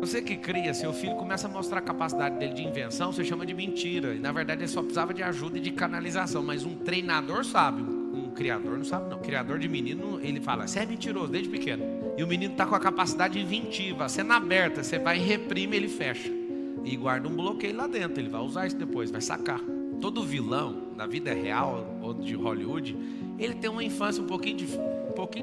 Você que cria, seu filho começa a mostrar a capacidade dele de invenção, você chama de mentira. E na verdade ele só precisava de ajuda e de canalização. Mas um treinador sabe, um criador não sabe não. O criador de menino, ele fala, você é mentiroso desde pequeno. E o menino está com a capacidade inventiva, cena aberta, você vai e reprime, ele fecha. E guarda um bloqueio lá dentro, ele vai usar isso depois, vai sacar. Todo vilão da vida real ou de Hollywood, ele tem uma infância um pouquinho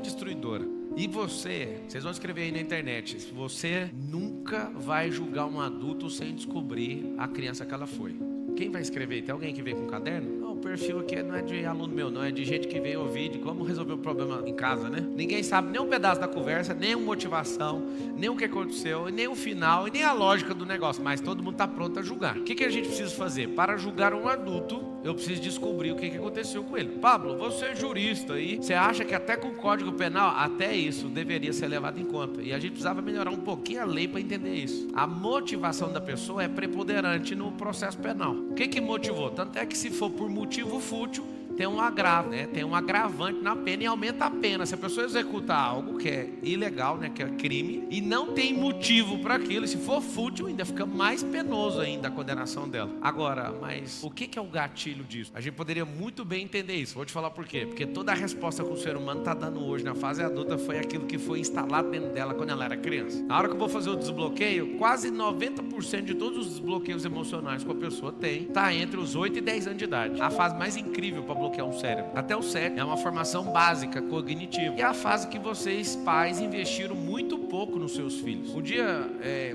destruidora. E vocês vão escrever aí na internet, você nunca vai julgar um adulto sem descobrir a criança que ela foi. Quem vai escrever? Tem alguém que veio com um caderno? Não, o perfil aqui não é de aluno meu, não, é de gente que veio ouvir de como resolver o problema em casa, né? Ninguém sabe nem um pedaço da conversa, nem a motivação, nem o que aconteceu, nem o final, e nem a lógica do negócio, mas todo mundo está pronto a julgar. O que a gente precisa fazer? Para julgar um adulto, eu preciso descobrir o que aconteceu com ele. Pablo, você é jurista aí, você acha que até com o Código Penal, até isso deveria ser levado em conta. E a gente precisava melhorar um pouquinho a lei para entender isso. A motivação da pessoa é preponderante no processo penal. O que motivou? Tanto é que se for por motivo fútil, tem um agravo, né? Tem um agravante na pena e aumenta a pena. Se a pessoa executa algo que é ilegal, né? Que é crime, e não tem motivo para aquilo, e se for fútil, ainda fica mais penoso ainda a condenação dela. Agora, mas o que é o gatilho disso? A gente poderia muito bem entender isso. Vou te falar por quê. Porque toda a resposta que o ser humano está dando hoje na fase adulta foi aquilo que foi instalado dentro dela quando ela era criança. Na hora que eu vou fazer o desbloqueio, quase 90% de todos os desbloqueios emocionais que a pessoa tem está entre os 8 e 10 anos de idade. A fase mais incrível para bloquear um cérebro. Até o cérebro é uma formação básica, cognitiva. E é a fase que vocês, pais, investiram muito pouco nos seus filhos. Um dia,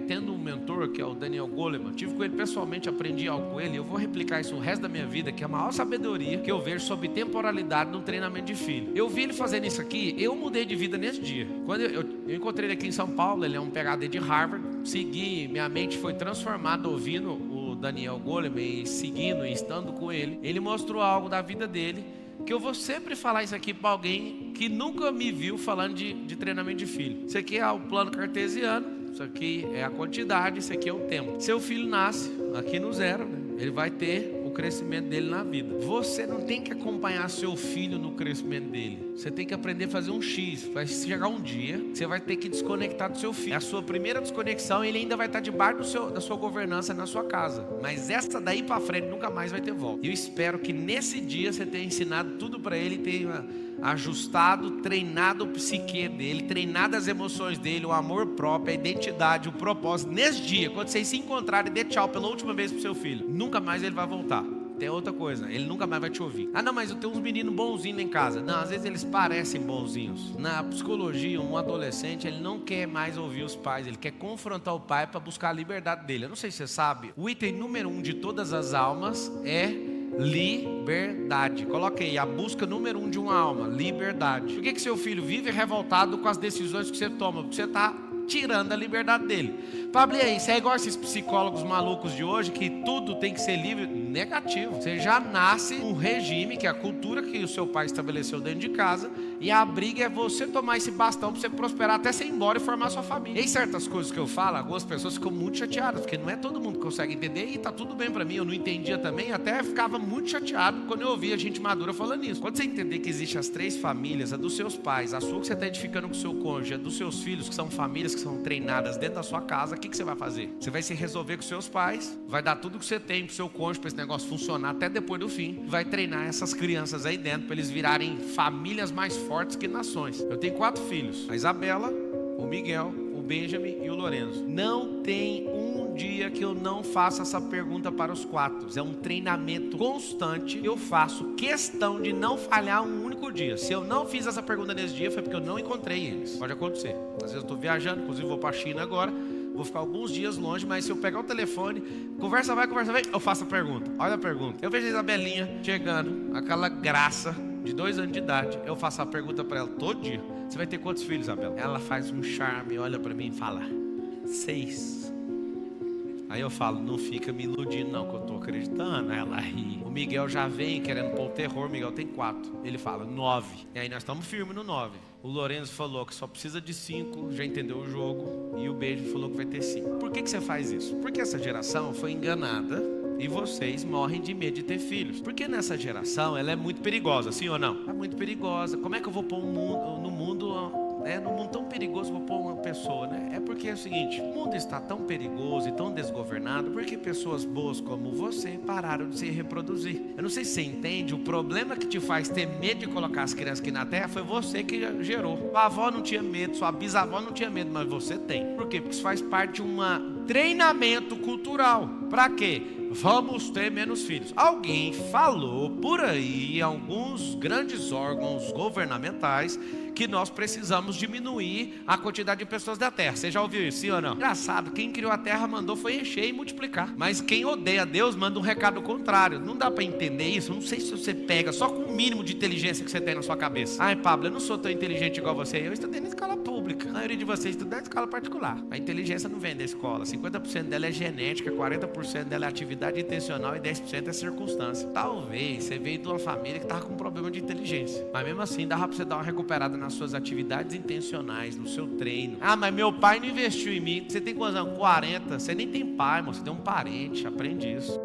tendo um mentor, que é o Daniel Goleman, tive com ele pessoalmente, aprendi algo com ele, eu vou replicar isso o resto da minha vida, que é a maior sabedoria que eu vejo sobre temporalidade no treinamento de filho. Eu vi ele fazendo isso aqui, eu mudei de vida nesse dia. Quando eu encontrei ele aqui em São Paulo, ele é um PhD de Harvard, segui, minha mente foi transformada ouvindo o Daniel Goleman e seguindo e estando com ele. Ele mostrou algo da vida dele, que eu vou sempre falar isso aqui para alguém que nunca me viu falando de treinamento de filho. Isso aqui é o plano cartesiano, isso aqui é a quantidade, isso aqui é o tempo. Seu filho nasce aqui no zero, né? Ele vai ter o crescimento dele na vida. Você não tem que acompanhar seu filho no crescimento dele. Você tem que aprender a fazer um X. Vai chegar um dia que você vai ter que desconectar do seu filho. É a sua primeira desconexão, ele ainda vai estar debaixo da sua governança na sua casa. Mas essa daí para frente nunca mais vai ter volta. Eu espero que nesse dia você tenha ensinado tudo para ele, tenha ajustado, treinado o psique dele, treinado as emoções dele, o amor próprio, a identidade, o propósito. Nesse dia, quando vocês se encontrarem, dê tchau pela última vez pro seu filho. Nunca mais ele vai voltar. Tem outra coisa, ele nunca mais vai te ouvir. Ah não, mas eu tenho uns meninos bonzinhos em casa. Não, às vezes eles parecem bonzinhos. Na psicologia, um adolescente, ele não quer mais ouvir os pais, ele quer confrontar o pai para buscar a liberdade dele. Eu não sei se você sabe, o item número 1 de todas as almas é liberdade. Coloque aí, a busca número 1 de uma alma, liberdade. Por que seu filho vive revoltado com as decisões que você toma? Porque você está tirando a liberdade dele. Pablo, e aí, você é igual esses psicólogos malucos de hoje, que tudo tem que ser livre? Negativo. Você já nasce um regime, que é a cultura que o seu pai estabeleceu dentro de casa, e a briga é você tomar esse bastão para você prosperar até você ir embora e formar sua família. E certas coisas que eu falo, algumas pessoas ficam muito chateadas, porque não é todo mundo que consegue entender, e tá tudo bem para mim, eu não entendia também, até ficava muito chateado quando eu ouvia gente madura falando isso. Quando você entender que existem as 3 famílias, a dos seus pais, a sua que você está edificando com o seu cônjuge, a dos seus filhos, que são famílias que são treinadas dentro da sua casa, o que você vai fazer? Você vai se resolver com seus pais, vai dar tudo que você tem pro seu cônjuge para esse negócio funcionar até depois do fim, vai treinar essas crianças aí dentro para eles virarem famílias mais fortes que nações. Eu tenho 4 filhos, a Isabela, o Miguel, o Benjamin e o Lorenzo. Não tem um dia que eu não faça essa pergunta para os 4. É um treinamento constante. Eu faço questão de não falhar um único dia. Se eu não fiz essa pergunta nesse dia, foi porque eu não encontrei eles. Pode acontecer. Às vezes eu estou viajando, inclusive vou para a China agora, vou ficar alguns dias longe, mas se eu pegar o telefone, conversa vai, eu faço a pergunta. Olha a pergunta. Eu vejo a Isabelinha chegando, aquela graça de 2 anos de idade. Eu faço a pergunta para ela todo dia. Você vai ter quantos filhos, Isabela? Ela faz um charme, olha para mim e fala: 6. Aí eu falo: não fica me iludindo não, que eu tô acreditando. Ela ri. O Miguel já vem querendo pôr o terror. O Miguel tem 4. Ele fala 9. E aí nós estamos firmes no 9. O Lorenzo falou que só precisa de 5, já entendeu o jogo. E o Beijo falou que vai ter 5. Por que você faz isso? Porque essa geração foi enganada e vocês morrem de medo de ter filhos. Porque nessa geração ela é muito perigosa, sim ou não? É muito perigosa. Como é que eu vou pôr no mundo Num mundo tão perigoso, vou pôr uma pessoa, né? É porque é o seguinte, o mundo está tão perigoso e tão desgovernado porque pessoas boas como você pararam de se reproduzir. Eu não sei se você entende, o problema que te faz ter medo de colocar as crianças aqui na terra foi você que gerou. Sua avó não tinha medo, sua bisavó não tinha medo, mas você tem. Por quê? Porque isso faz parte de um treinamento cultural. Para quê? Vamos ter menos filhos. Alguém falou por aí, em alguns grandes órgãos governamentais, que nós precisamos diminuir a quantidade de pessoas da terra. Você já ouviu isso, sim ou não? Engraçado, quem criou a terra mandou foi encher e multiplicar. Mas quem odeia Deus manda um recado contrário. Não dá para entender isso? Não sei se você pega só com o mínimo de inteligência que você tem na sua cabeça. Ai, Pablo, eu não sou tão inteligente igual você. Eu estudei na escola pública. A maioria de vocês estuda na escola particular. A inteligência não vem da escola. 50% dela é genética, 40% dela é atividade intencional e 10% é circunstância. Talvez você veio de uma família que estava com problema de inteligência. Mas mesmo assim, dava para você dar uma recuperada nas suas atividades intencionais, no seu treino. Ah, mas meu pai não investiu em mim. Você tem quantos anos? 40. Você nem tem pai, irmão. Você tem um parente. Aprende isso.